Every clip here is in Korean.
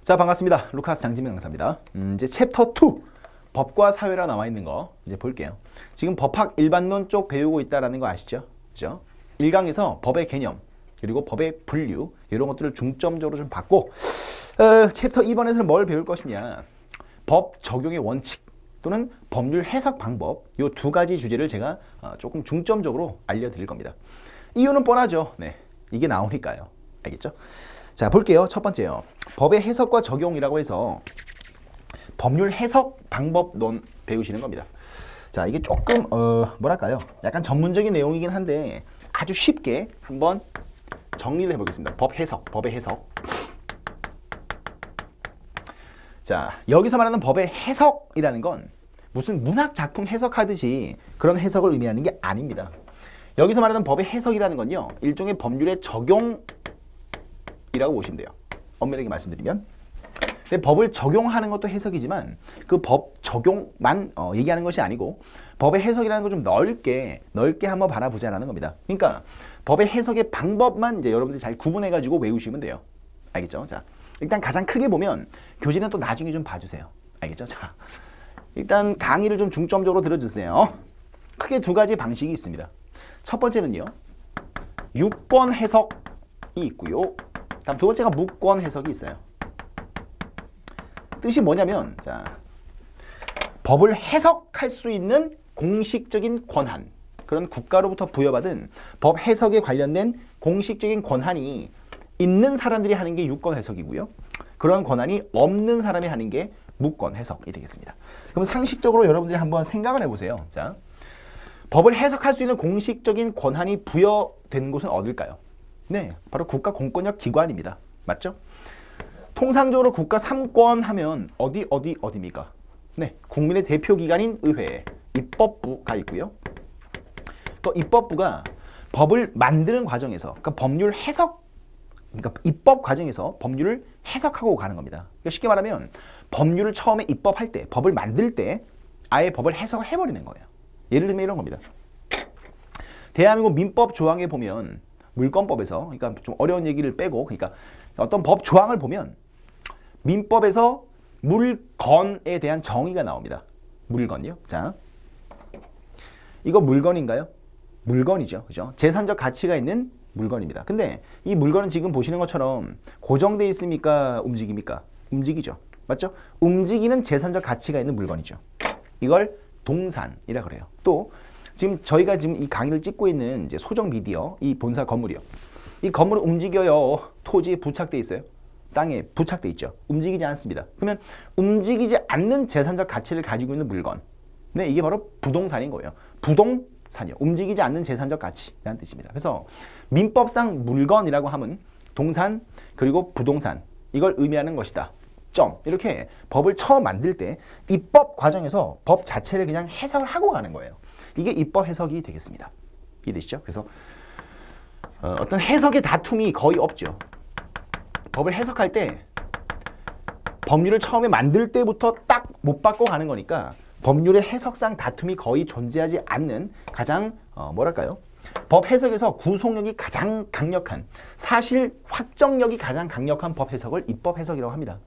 자, 반갑습니다. 루카스 장지민 강사입니다. 이제 챕터 2 법과 사회라 나와 있는 거 이제 볼게요. 지금 법학 일반론 쪽 배우고 있다라는 거 아시죠? 그죠? 1강에서 법의 개념 그리고 법의 분류 이런 것들을 중점적으로 좀 받고 챕터 2번에서는 뭘 배울 것이냐, 법 적용의 원칙 또는 법률 해석 방법 이 두 가지 주제를 제가 조금 중점적으로 알려드릴 겁니다. 이유는 뻔하죠. 네, 이게 나오니까요. 알겠죠? 자, 볼게요. 첫 번째요. 법의 해석과 적용이라고 해서 법률 해석 방법론 배우시는 겁니다. 자, 이게 조금 뭐랄까요? 약간 전문적인 내용이긴 한데 아주 쉽게 한번 정리를 해보겠습니다. 법 해석, 법의 해석. 자, 여기서 말하는 법의 해석이라는 건 무슨 문학 작품 해석하듯이 그런 해석을 의미하는 게 아닙니다. 여기서 말하는 법의 해석이라는 건요, 일종의 법률의 적용이라고 보시면 돼요. 엄밀하게 말씀드리면. 근데 법을 적용하는 것도 해석이지만 그 법 적용만 얘기하는 것이 아니고 법의 해석이라는 걸 좀 넓게 한번 바라보자라는 겁니다. 그러니까 법의 해석의 방법만 이제 여러분들이 잘 구분해가지고 외우시면 돼요. 알겠죠? 자, 일단 가장 크게 보면 교재는 또 나중에 좀 봐주세요. 알겠죠? 자, 일단 강의를 좀 중점적으로 들어주세요. 크게 두 가지 방식이 있습니다. 첫 번째는요, 유권 해석이 있고요. 다음 두 번째가 무권 해석이 있어요. 뜻이 뭐냐면, 자, 법을 해석할 수 있는 공식적인 권한, 그런 국가로부터 부여받은 법 해석에 관련된 공식적인 권한이 있는 사람들이 하는 게 유권 해석이고요. 그런 권한이 없는 사람이 하는 게 무권 해석이 되겠습니다. 그럼 상식적으로 여러분들이 한번 생각을 해보세요. 자, 법을 해석할 수 있는 공식적인 권한이 부여된 곳은 어딜까요? 네, 바로 국가 공권력 기관입니다. 맞죠? 통상적으로 국가 3권 하면 어디입니까? 네, 국민의 대표 기관인 의회, 입법부가 있고요. 또 입법부가 법을 만드는 과정에서, 그러니까 법률 해석, 그러니까 입법 과정에서 법률을 해석하고 가는 겁니다. 그러니까 쉽게 말하면 법률을 처음에 입법할 때, 법을 만들 때 아예 법을 해석을 해버리는 거예요. 예를 들면 이런 겁니다. 대한민국 민법 조항에 보면 물권법에서, 그러니까 좀 어려운 얘기를 빼고, 그러니까 어떤 법 조항을 보면 민법에서 물건에 대한 정의가 나옵니다. 물건이요. 자, 이거 물건인가요? 물건이죠. 그죠? 재산적 가치가 있는 물건입니다. 근데 이 물건은 지금 보시는 것처럼 고정돼 있습니까? 움직입니까? 움직이죠. 맞죠? 움직이는 재산적 가치가 있는 물건이죠. 이걸 동산이라 그래요. 또 지금 저희가 지금 이 강의를 찍고 있는 이제 소정 미디어 이 본사 건물이요. 이 건물은 움직여요. 토지에 부착돼 있어요. 땅에 부착돼 있죠. 움직이지 않습니다. 그러면 움직이지 않는 재산적 가치를 가지고 있는 물건. 네, 이게 바로 부동산인 거예요. 부동산이요. 움직이지 않는 재산적 가치라는 뜻입니다. 그래서 민법상 물건이라고 하면 동산 그리고 부동산 이걸 의미하는 것이다. 점. 이렇게 법을 처음 만들 때 입법 과정에서 법 자체를 그냥 해석을 하고 가는 거예요. 이게 입법 해석이 되겠습니다. 이해되시죠? 그래서 어떤 해석의 다툼이 거의 없죠. 법을 해석할 때 법률을 처음에 만들 때부터 딱 못 바꿔 가는 거니까 법률의 해석상 다툼이 거의 존재하지 않는 가장 뭐랄까요? 법 해석에서 구속력이 가장 강력한, 사실 확정력이 가장 강력한 법 해석을 입법 해석이라고 합니다.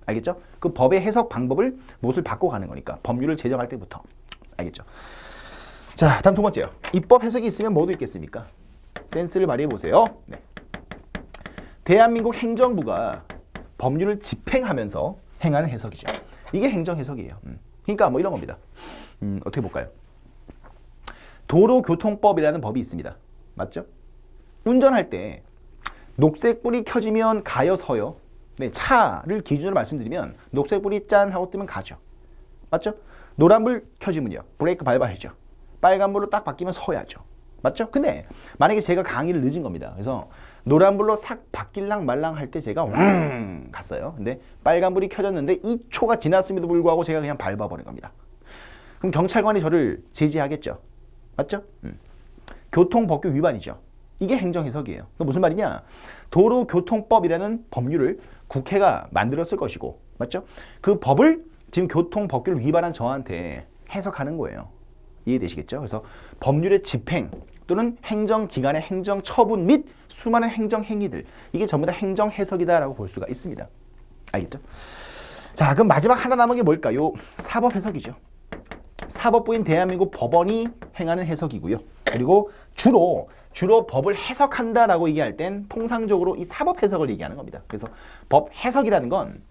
알겠죠? 그 법의 해석 방법을 무엇을 바꿔가는 거니까 법률을 제정할 때부터. 알겠죠? 자, 다음 두 번째요. 입법 해석이 있으면 뭐도 있겠습니까? 센스를 발휘해 보세요. 네. 대한민국 행정부가 법률을 집행하면서 행하는 해석이죠. 이게 행정 해석이에요. 그러니까 뭐 이런 겁니다. 어떻게 볼까요? 도로교통법이라는 법이 있습니다. 맞죠? 운전할 때 녹색불이 켜지면 가요, 서요? 네, 차를 기준으로 말씀드리면 녹색불이 짠 하고 뜨면 가죠. 맞죠? 노란불 켜지면요, 브레이크 밟아야죠. 빨간불로 딱 바뀌면 서야죠. 맞죠? 근데 만약에 제가 강의를 늦은 겁니다. 그래서 노란불로 싹 바뀔랑 말랑 할 때 제가 갔어요. 근데 빨간불이 켜졌는데 2초가 지났음에도 불구하고 제가 그냥 밟아버린 겁니다. 그럼 경찰관이 저를 제지하겠죠. 맞죠? 교통법규 위반이죠. 이게 행정해석이에요. 무슨 말이냐? 도로교통법이라는 법률을 국회가 만들었을 것이고, 맞죠? 그 법을 지금 교통법규를 위반한 저한테 해석하는 거예요. 이해되시겠죠? 그래서 법률의 집행 또는 행정기관의 행정처분 및 수많은 행정행위들, 이게 전부 다 행정해석이다라고 볼 수가 있습니다. 알겠죠? 자, 그럼 마지막 하나 남은 게 뭘까요? 사법 해석이죠. 사법부인 대한민국 법원이 행하는 해석이고요. 그리고 주로 법을 해석한다라고 얘기할 땐 통상적으로 이 사법 해석을 얘기하는 겁니다. 그래서 법 해석이라는 건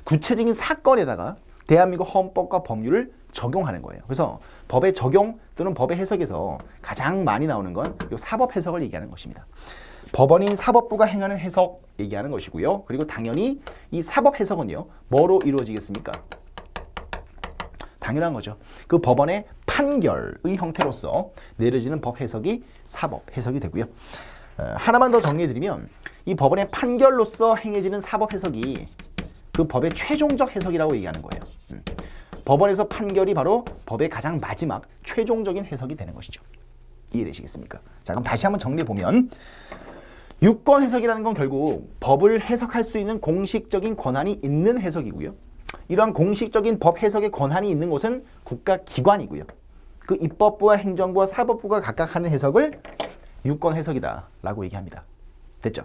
구체적인 사건에다가 대한민국 헌법과 법률을 적용하는 거예요. 그래서 법의 적용 또는 법의 해석에서 가장 많이 나오는 건 이 사법 해석을 얘기하는 것입니다. 법원인 사법부가 행하는 해석 얘기하는 것이고요. 그리고 당연히 이 사법 해석은요, 뭐로 이루어지겠습니까? 당연한 거죠. 그 법원의 판결의 형태로서 내려지는 법 해석이 사법 해석이 되고요. 하나만 더 정리해드리면 이 법원의 판결로서 행해지는 사법 해석이 그 법의 최종적 해석이라고 얘기하는 거예요. 법원에서 판결이 바로 법의 가장 마지막 최종적인 해석이 되는 것이죠. 이해되시겠습니까? 자, 그럼 다시 한번 정리해보면 유권 해석이라는 건 결국 법을 해석할 수 있는 공식적인 권한이 있는 해석이고요. 이러한 공식적인 법 해석의 권한이 있는 곳은 국가기관이고요. 그 입법부와 행정부와 사법부가 각각 하는 해석을 유권 해석이다 라고 얘기합니다. 됐죠?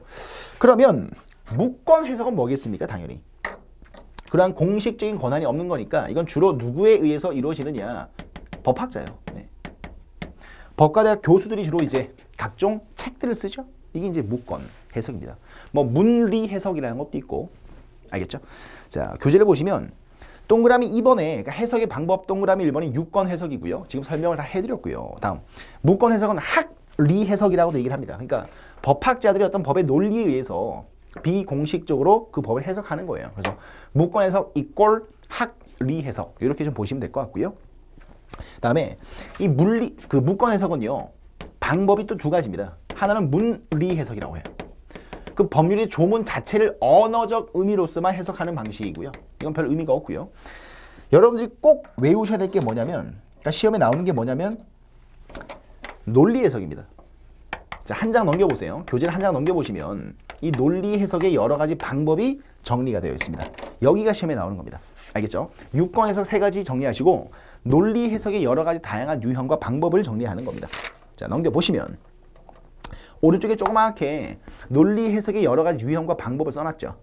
그러면 무권 해석은 뭐겠습니까? 당연히 그러한 공식적인 권한이 없는 거니까 이건 주로 누구에 의해서 이루어지느냐? 법학자예요. 네. 법과대학 교수들이 주로 이제 각종 책들을 쓰죠. 이게 이제 무권 해석입니다. 뭐 문리 해석이라는 것도 있고, 알겠죠? 자, 교재를 보시면 동그라미 2번에 그러니까 해석의 방법 동그라미 1번이 유권 해석이고요. 지금 설명을 다 해드렸고요. 다음 무권 해석은 학리 해석이라고도 얘기를 합니다. 그러니까 법학자들이 어떤 법의 논리에 의해서 비공식적으로 그 법을 해석하는 거예요. 그래서 무권 해석 이꼴 학리 해석 이렇게 좀 보시면 될 것 같고요. 다음에 이 무권 해석은요, 방법이 또 두 가지입니다. 하나는 문리 해석이라고 해요. 그 법률의 조문 자체를 언어적 의미로서만 해석하는 방식이고요. 이건 별 의미가 없고요. 여러분들이 꼭 외우셔야 될 게 뭐냐면, 그러니까 시험에 나오는 게 뭐냐면 논리 해석입니다. 자, 한 장 넘겨보세요. 교재를 한 장 넘겨보시면 이 논리 해석의 여러 가지 방법이 정리가 되어 있습니다. 여기가 시험에 나오는 겁니다. 알겠죠? 유권 해석 세 가지 정리하시고 논리 해석의 여러 가지 다양한 유형과 방법을 정리하는 겁니다. 자, 넘겨보시면 오른쪽에 조그맣게 논리 해석의 여러 가지 유형과 방법을 써놨죠.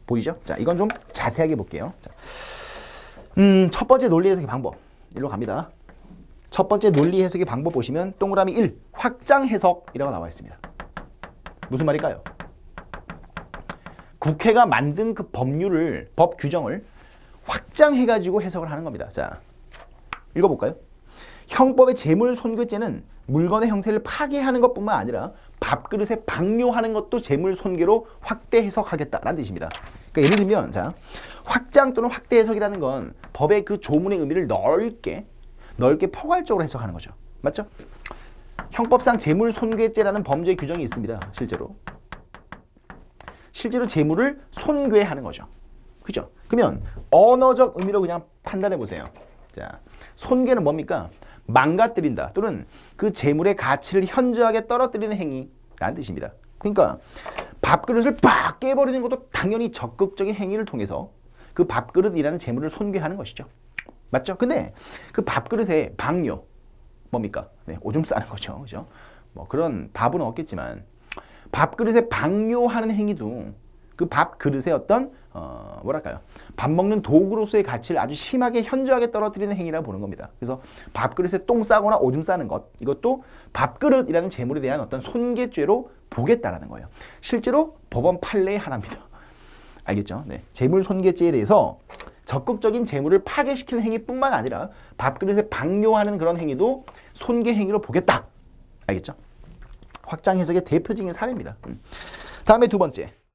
보이죠? 자, 이건 좀 자세하게 볼게요. 자, 첫 번째 논리 해석의 방법. 일로 갑니다. 첫 번째 논리 해석의 방법 보시면 동그라미 1, 확장 해석이라고 나와 있습니다. 무슨 말일까요? 국회가 만든 그 법률을, 법 규정을 확장해가지고 해석을 하는 겁니다. 자, 읽어볼까요? 형법의 재물 손괴죄는 물건의 형태를 파괴하는 것뿐만 아니라 밥그릇에 방뇨하는 것도 재물 손괴로 확대 해석하겠다라는 뜻입니다. 그러니까 예를 들면, 자, 확장 또는 확대 해석이라는 건 법의 그 조문의 의미를 넓게 포괄적으로 해석하는 거죠. 맞죠? 형법상 재물 손괴죄라는 범죄 규정이 있습니다. 실제로 재물을 손괴하는 거죠. 그죠? 그러면 언어적 의미로 그냥 판단해 보세요. 자, 손괴는 뭡니까? 망가뜨린다 또는 그 재물의 가치를 현저하게 떨어뜨리는 행위라는 뜻입니다. 그러니까 밥그릇을 빡 깨버리는 것도 당연히 적극적인 행위를 통해서 그 밥그릇이라는 재물을 손괴하는 것이죠. 맞죠? 근데 그 밥그릇에 방뇨 뭡니까? 네, 오줌 싸는 거죠. 그죠? 뭐 그런 밥은 없겠지만 밥그릇에 방뇨하는 행위도 그 밥그릇의 어떤 뭐랄까요? 밥 먹는 도구로서의 가치를 아주 심하게 현저하게 떨어뜨리는 행위라고 보는 겁니다. 그래서 밥그릇에 똥 싸거나 오줌 싸는 것, 이것도 밥그릇이라는 재물에 대한 어떤 손괴죄로 보겠다라는 거예요. 실제로 법원 판례의 하나입니다. 알겠죠? 네. 재물 손괴죄에 대해서 적극적인 재물을 파괴시키는 행위뿐만 아니라 밥그릇에 방뇨하는 그런 행위도 손괴 행위로 보겠다. 알겠죠? 확장 해석의 대표적인 사례입니다. 다음에 두 번째.